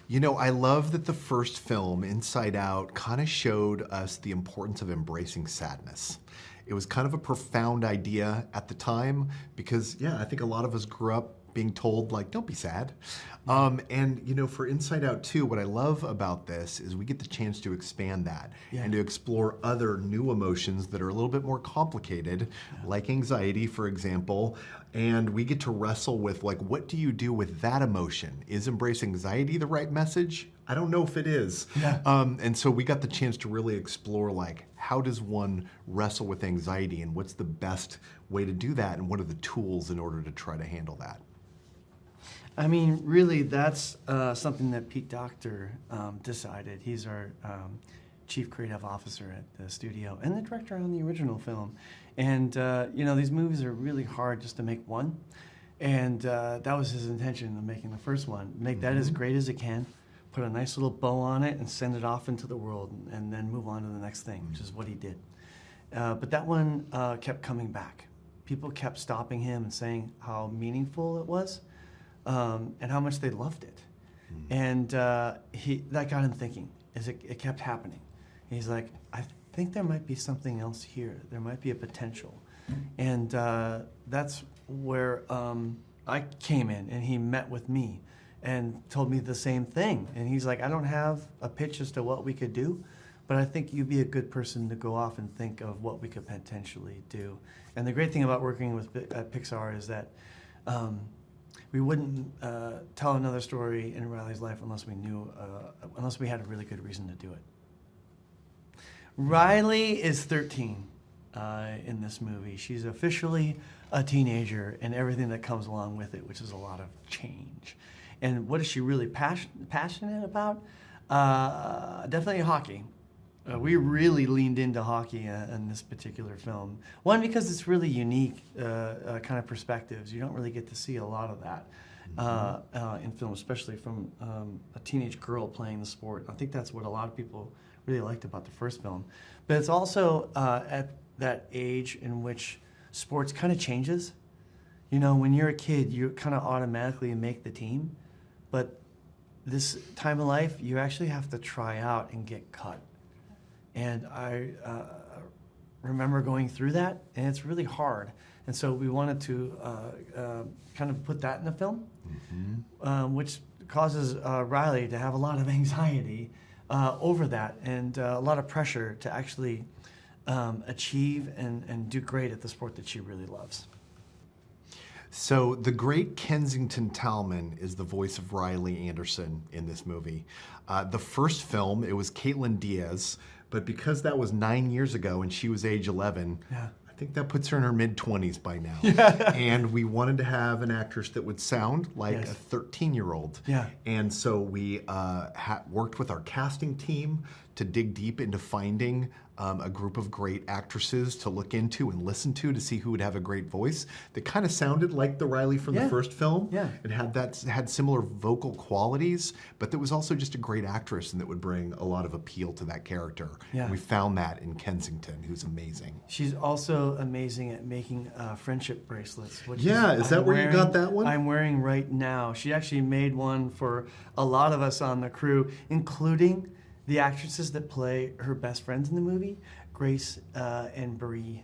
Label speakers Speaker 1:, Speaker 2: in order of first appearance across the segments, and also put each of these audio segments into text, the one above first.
Speaker 1: You know, I love that the first film, Inside Out, kind of showed us the importance of embracing sadness. It was kind of a profound idea at the time because, yeah, I think a lot of us grew up being told, like, don't be sad. And, you know, for Inside Out 2, what I love about this is we get the chance to expand that and to explore other new emotions that are a little bit more complicated, like anxiety, for example. And we get to wrestle with, like, what do you do with that emotion? Is embrace anxiety the right message? I don't know if it is. And so we got the chance to really explore, like, how does one wrestle with anxiety and what's the best way to do that and what are the tools in order to try to handle that?
Speaker 2: I mean, really, that's something that Pete Docter decided. He's our chief creative officer at the studio and the director on the original film. And, you know, these movies are really hard just to make one. And that was his intention of making the first one. Make that as great as it can, put a nice little bow on it, and send it off into the world, and then move on to the next thing, which is what he did. But that one kept coming back. People kept stopping him and saying how meaningful it was. And how much they loved it. And that got him thinking, as it kept happening. He's like, I think there might be something else here. There might be a potential. And that's where I came in, and he met with me and told me the same thing. And he's like, I don't have a pitch as to what we could do, but I think you'd be a good person to go off and think of what we could potentially do. And the great thing about working with Pixar is that we wouldn't tell another story in Riley's life unless we had a really good reason to do it. Riley is 13 in this movie. She's officially a teenager and everything that comes along with it, which is a lot of change. And what is she really passionate about? Definitely hockey. We really leaned into hockey in this particular film. One, because it's really unique kind of perspectives. You don't really get to see a lot of that in film, especially from a teenage girl playing the sport. I think that's what a lot of people really liked about the first film. But it's also at that age in which sports kind of changes. You know, when you're a kid, you kind of automatically make the team. But this time of life, you actually have to try out and get cut. And I remember going through that, and it's really hard. And so we wanted to kind of put that in the film, which causes Riley to have a lot of anxiety over that and a lot of pressure to actually achieve and do great at the sport that she really loves.
Speaker 1: So the great Kensington Talman is the voice of Riley Anderson in this movie. The first film, it was Caitlin Diaz, but because that was 9 years ago and she was age 11, I think that puts her in her mid-20s by now. And we wanted to have an actress that would sound like a 13-year-old. And so we worked with our casting team to dig deep into finding a group of great actresses to look into and listen to see who would have a great voice that kind of sounded like the Riley from the first film. It had similar vocal qualities, but that was also just a great actress and that would bring a lot of appeal to that character. And we found that in Kensington, who's amazing.
Speaker 2: She's also amazing at making friendship bracelets. Which
Speaker 1: is that where you got that one?
Speaker 2: I'm wearing right now. She actually made one for a lot of us on the crew, including the actresses that play her best friends in the movie, Grace and Bree.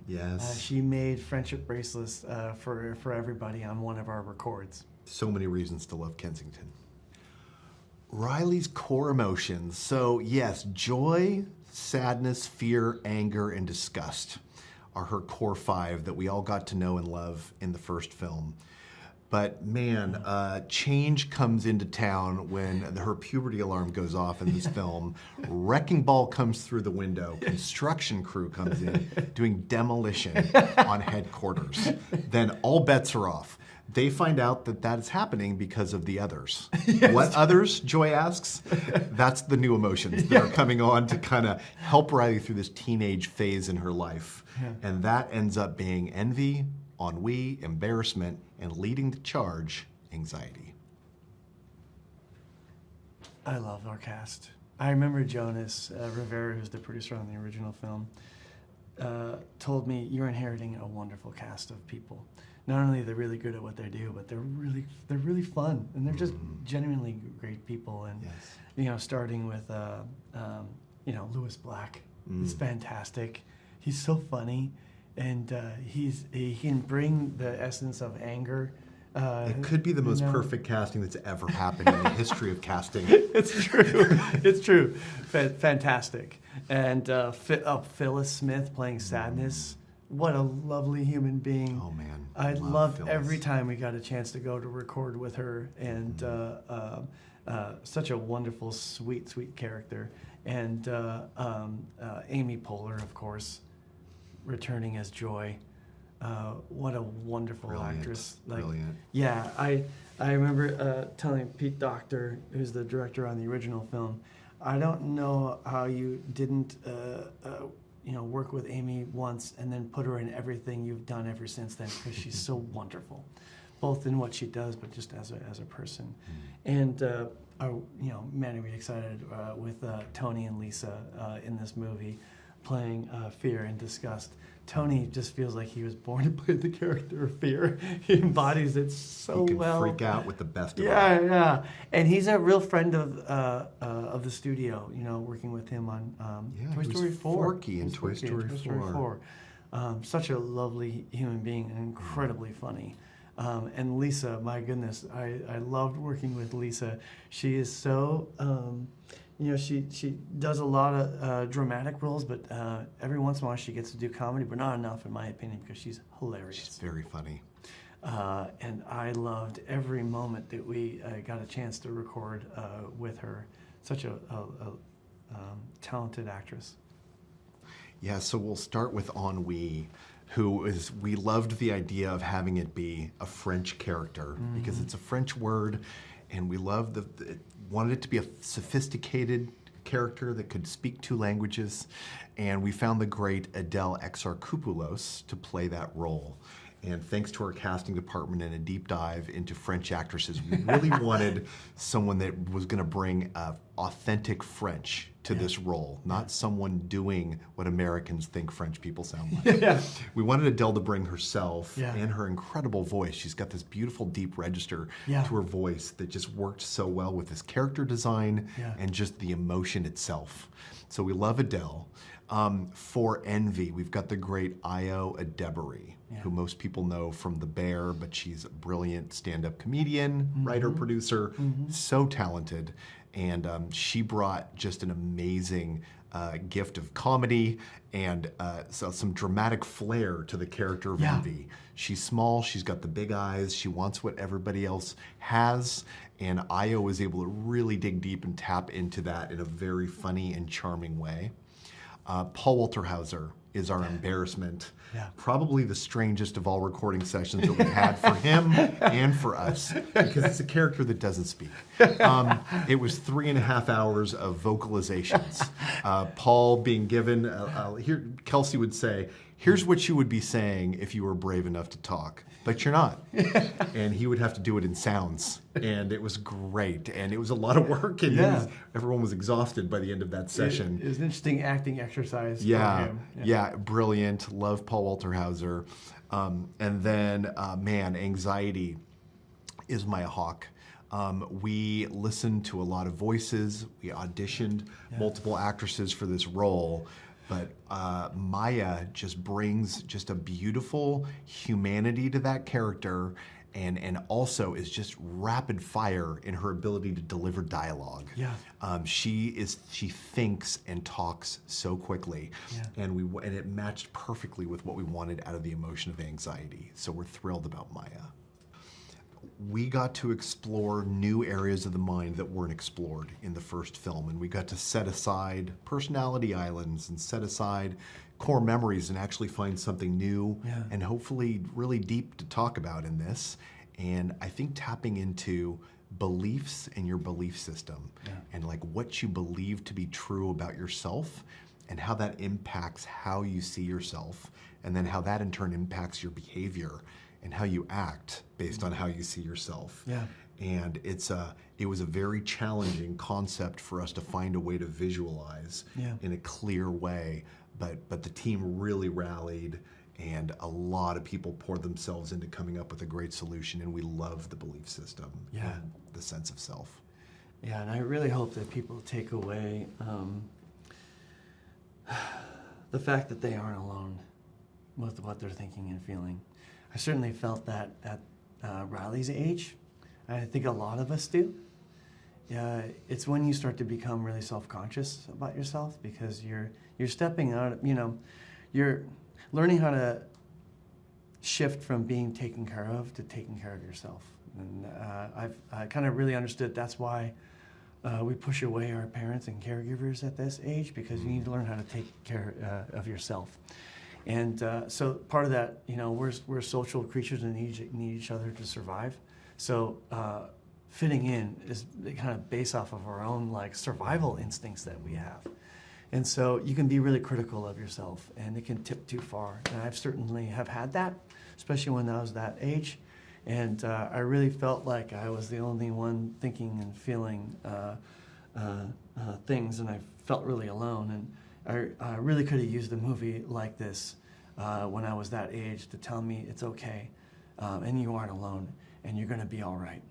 Speaker 2: She made friendship bracelets for everybody on one of our records.
Speaker 1: So many reasons to love Kensington. Riley's core emotions. So yes, joy, sadness, fear, anger, and disgust are her core five that we all got to know and love in the first film. But man, change comes into town when her puberty alarm goes off in this film. Wrecking ball comes through the window. Construction crew comes in doing demolition on headquarters. Then all bets are off. They find out that that is happening because of the others. What others, Joy asks? That's the new emotions that are coming on to kind of help Riley through this teenage phase in her life. And that ends up being envy, ennui, embarrassment, and leading the charge, anxiety.
Speaker 2: I love our cast. I remember Jonas Rivera, who's the producer on the original film, told me, you're inheriting a wonderful cast of people. not only they're really good at what they do, but they're really fun, and they're just genuinely great people. And
Speaker 1: Yes.
Speaker 2: Starting with Lewis Black, he's fantastic. He's so funny, and he can bring the essence of anger.
Speaker 1: It could be the most perfect casting that's ever happened in the history of casting.
Speaker 2: It's true. It's true. Fantastic. And Phyllis Smith playing Sadness. What a lovely human being.
Speaker 1: Oh, man.
Speaker 2: I
Speaker 1: Love
Speaker 2: loved
Speaker 1: Phyllis.
Speaker 2: every time we got a chance to go to record with her. And such a wonderful, sweet, sweet character. And Amy Poehler, of course, returning as Joy. What a wonderful
Speaker 1: Brilliant.
Speaker 2: actress!
Speaker 1: Brilliant.
Speaker 2: Yeah, I remember telling Pete Docter, who's the director on the original film, I don't know how you didn't work with Amy once and then put her in everything you've done ever since then, because she's so wonderful, both in what she does, but just as a person. And man, are we excited with Tony and Lisa in this movie, playing Fear and Disgust. Tony just feels like he was born to play the character of Fear. He embodies it so
Speaker 1: He can
Speaker 2: well.
Speaker 1: freak out with the best of them.
Speaker 2: Yeah. And he's a real friend of the studio, working with him on Toy Story 4.
Speaker 1: Forky in Toy Story 4.
Speaker 2: Such a lovely human being and incredibly funny. And Lisa, my goodness, I loved working with Lisa. She is so... she does a lot of dramatic roles, but every once in a while she gets to do comedy, but not enough, in my opinion, because she's hilarious.
Speaker 1: She's very funny.
Speaker 2: And I loved every moment that we got a chance to record with her. Such a talented actress.
Speaker 1: Yeah, so we'll start with Ennui, we loved the idea of having it be a French character, because it's a French word, and we loved wanted it to be a sophisticated character that could speak 2 languages, and we found the great Adele Exarchopoulos to play that role. And thanks to our casting department and a deep dive into French actresses, we really wanted someone that was going to bring authentic French to this role, not someone doing what Americans think French people sound like.
Speaker 2: Yeah.
Speaker 1: We wanted Adele to bring herself
Speaker 2: Yeah.
Speaker 1: and her incredible voice. She's got this beautiful deep register
Speaker 2: Yeah.
Speaker 1: to her voice that just worked so well with this character design and just the emotion itself. So we love Adele. For Envy, we've got the great Io Adebari, who most people know from The Bear, but she's a brilliant stand-up comedian, writer, producer, so talented. And she brought just an amazing gift of comedy and some dramatic flair to the character of Envy. She's small, she's got the big eyes, she wants what everybody else has, and Io was able to really dig deep and tap into that in a very funny and charming way. Paul Walter Hauser is our embarrassment.
Speaker 2: Yeah.
Speaker 1: Probably the strangest of all recording sessions that we've had for him and for us, because it's a character that doesn't speak. It was 3.5 hours of vocalizations. Paul being given, here Kelsey would say, here's what you would be saying if you were brave enough to talk, but you're not. And he would have to do it in sounds, and it was great, and it was a lot of work, and everyone was exhausted by the end of that session.
Speaker 2: It was an interesting acting exercise for him.
Speaker 1: Yeah, brilliant. Love Paul Walter Hauser. And then, Anxiety is my hawk. We listened to a lot of voices. We auditioned multiple actresses for this role. But Maya just brings just a beautiful humanity to that character, and also is just rapid fire in her ability to deliver dialogue.
Speaker 2: Yeah.
Speaker 1: She thinks and talks so quickly, and it matched perfectly with what we wanted out of the emotion of Anxiety. So we're thrilled about Maya. We got to explore new areas of the mind that weren't explored in the first film, and we got to set aside personality islands and set aside core memories and actually find something new and hopefully really deep to talk about in this. And I think tapping into beliefs and your belief system and like what you believe to be true about yourself and how that impacts how you see yourself, and then how that in turn impacts your behavior and how you act based on how you see yourself.
Speaker 2: Yeah.
Speaker 1: And it was a very challenging concept for us to find a way to visualize in a clear way, but the team really rallied, And a lot of people pour themselves into coming up with a great solution, and we love the belief system and the sense of self.
Speaker 2: Yeah, and I really hope that people take away the fact that they aren't alone with what they're thinking and feeling. I certainly felt that at Riley's age. I think a lot of us do. It's when you start to become really self-conscious about yourself, because you're stepping out, you're learning how to shift from being taken care of to taking care of yourself. And I kind of really understood that's why we push away our parents and caregivers at this age, because you need to learn how to take care of yourself. And so part of that, we're social creatures and need each other to survive. So fitting in is kind of based off of our own survival instincts that we have. And so you can be really critical of yourself, and it can tip too far. And I've certainly have had that, especially when I was that age. And I really felt like I was the only one thinking and feeling things, and I felt really alone. And I really could have used a movie like this when I was that age to tell me it's okay, and you aren't alone, and you're going to be all right.